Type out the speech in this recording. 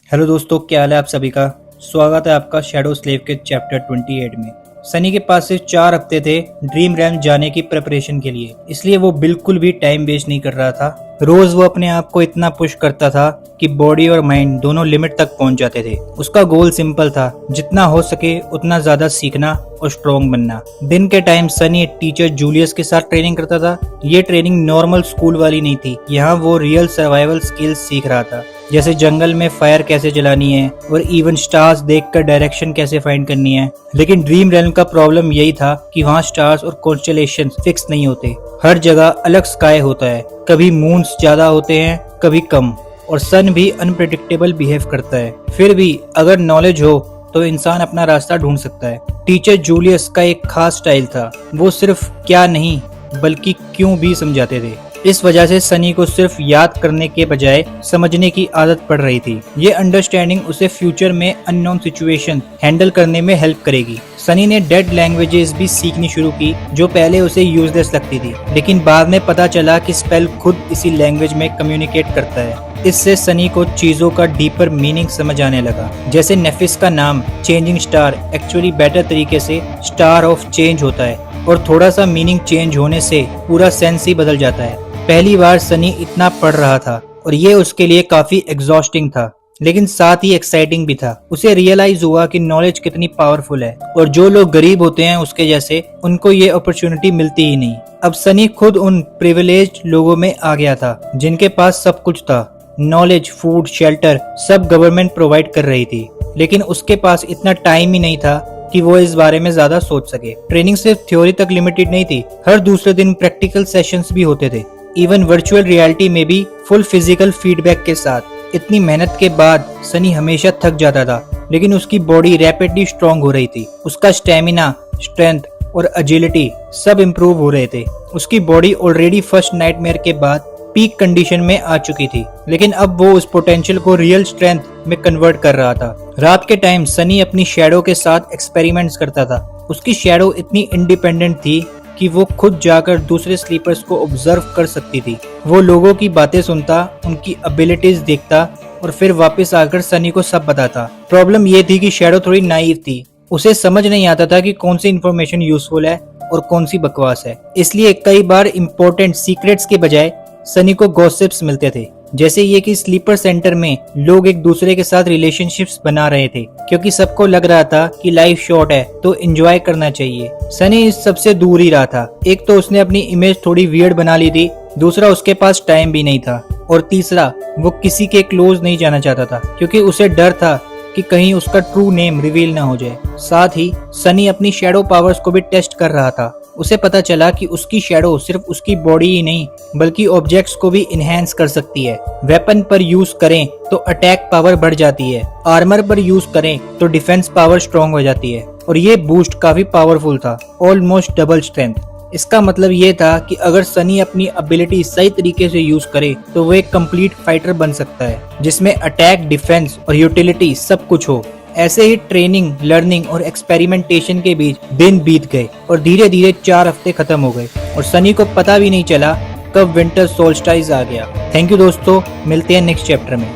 Hello दोस्तों, क्या हाल है आप सभी का। स्वागत है आपका शैडो स्लेव के चैप्टर 28 में। सनी के पास सिर्फ 4 हफ्ते थे ड्रीम रैम जाने की प्रिपरेशन के लिए, इसलिए वो बिल्कुल भी टाइम वेस्ट नहीं कर रहा था। रोज वो अपने आप को इतना पुश करता था कि बॉडी और माइंड दोनों लिमिट तक पहुंच जाते थे। उसका गोल सिंपल था, जितना हो सके उतना ज्यादा सीखना और स्ट्रॉन्ग बनना। दिन के टाइम सनी टीचर जूलियस के साथ ट्रेनिंग करता था। ये ट्रेनिंग नॉर्मल स्कूल वाली नहीं थी, यहाँ वो रियल सर्वाइवल स्किल्स सीख रहा था, जैसे जंगल में फायर कैसे जलानी है और इवन स्टार्स देखकर डायरेक्शन कैसे फाइंड करनी है। लेकिन ड्रीम रेल्म का प्रॉब्लम यही था कि वहाँ स्टार्स और कॉन्स्टेलेशंस फिक्स नहीं होते। हर जगह अलग स्काई होता है, कभी मून्स ज्यादा होते हैं कभी कम, और सन भी अनप्रेडिक्टेबल बिहेव करता है। फिर भी अगर नॉलेज हो तो इंसान अपना रास्ता ढूंढ सकता है। टीचर जूलियस का एक खास स्टाइल था, वो सिर्फ क्या नहीं बल्कि क्यों भी समझाते थे। इस वजह से सनी को सिर्फ याद करने के बजाय समझने की आदत पड़ रही थी। ये अंडरस्टैंडिंग उसे फ्यूचर में अननोन सिचुएशन हैंडल करने में हेल्प करेगी। सनी ने डेड लैंग्वेजेस भी सीखनी शुरू की, जो पहले उसे यूजलेस लगती थी, लेकिन बाद में पता चला कि स्पेल खुद इसी लैंग्वेज में कम्युनिकेट करता है। इससे सनी को चीजों का डीपर मीनिंग समझ आने लगा, जैसे नेफिस का नाम चेंजिंग स्टार एक्चुअली बेटर तरीके से स्टार ऑफ चेंज होता है, और थोड़ा सा मीनिंग चेंज होने से पूरा सेंस ही बदल जाता है। पहली बार सनी इतना पढ़ रहा था और ये उसके लिए काफी एग्जॉस्टिंग था, लेकिन साथ ही एक्साइटिंग भी था। उसे रियलाइज हुआ कि नॉलेज कितनी पावरफुल है, और जो लोग गरीब होते हैं उसके जैसे, उनको ये अपॉर्चुनिटी मिलती ही नहीं। अब सनी खुद उन प्रिविलेज्ड लोगों में आ गया था जिनके पास सब कुछ था। नॉलेज, फूड, शेल्टर सब गवर्नमेंट प्रोवाइड कर रही थी, लेकिन उसके पास इतना टाइम ही नहीं था कि वो इस बारे में ज्यादा सोच सके। ट्रेनिंग सिर्फ थ्योरी तक लिमिटेड नहीं थी, हर दूसरे दिन प्रैक्टिकल सेशंस भी होते थे, इवन वर्चुअल रियलिटी में भी फुल फिजिकल फीडबैक के साथ। इतनी मेहनत के बाद सनी हमेशा थक जाता था, लेकिन उसकी बॉडी रैपिडली स्ट्रांग हो रही थी। उसका स्टेमिना, स्ट्रेंथ और एजिलिटी सब इम्प्रूव हो रहे थे। उसकी बॉडी ऑलरेडी फर्स्ट नाइटमेयर के बाद पीक कंडीशन में आ चुकी थी, लेकिन अब वो उस पोटेंशियल को रियल स्ट्रेंथ में कन्वर्ट कर रहा था। रात के टाइम सनी अपनी शैडो के साथ एक्सपेरिमेंट्स करता था। उसकी शैडो इतनी इंडिपेंडेंट थी कि वो खुद जाकर दूसरे स्लीपर्स को ऑब्जर्व कर सकती थी। वो लोगों की बातें सुनता, उनकी एबिलिटीज देखता और फिर वापस आकर सनी को सब बताता। प्रॉब्लम ये थी कि शैडो थोड़ी नाइव थी, उसे समझ नहीं आता था कि कौन सी इन्फॉर्मेशन यूजफुल है और कौन सी बकवास है। इसलिए कई बार इम्पोर्टेंट सीक्रेट्स के बजाय सनी को गॉसिप्स मिलते थे, जैसे ये कि स्लीपर सेंटर में लोग एक दूसरे के साथ रिलेशनशिप्स बना रहे थे, क्योंकि सबको लग रहा था कि लाइफ शॉर्ट है तो एंजॉय करना चाहिए। सनी इस सबसे दूर ही रहा था। एक तो उसने अपनी इमेज थोड़ी वियर्ड बना ली थी, दूसरा उसके पास टाइम भी नहीं था, और तीसरा वो किसी के क्लोज नहीं जाना चाहता था, क्योंकि उसे डर था कि कहीं उसका ट्रू नेम रिवील ना हो जाए। साथ ही सनी अपनी शैडो पावर्स को भी टेस्ट कर रहा था। उसे पता चला कि उसकी शैडो सिर्फ उसकी बॉडी ही नहीं बल्कि ऑब्जेक्ट्स को भी इनहेंस कर सकती है। वेपन पर यूज करें तो अटैक पावर बढ़ जाती है, आर्मर पर यूज करें तो डिफेंस पावर स्ट्रॉन्ग हो जाती है, और ये बूस्ट काफी पावरफुल था, ऑलमोस्ट डबल स्ट्रेंथ। इसका मतलब ये था कि अगर सनी अपनी एबिलिटी सही तरीके से यूज करे तो वो एक कंप्लीट फाइटर बन सकता है, जिसमें अटैक, डिफेंस और यूटिलिटी सब कुछ हो। ऐसे ही ट्रेनिंग, लर्निंग और एक्सपेरिमेंटेशन के बीच दिन बीत गए और धीरे धीरे 4 हफ्ते खत्म हो गए, और सनी को पता भी नहीं चला कब विंटर सोल्स्टाइस आ गया। थैंक यू दोस्तों, मिलते हैं नेक्स्ट चैप्टर में।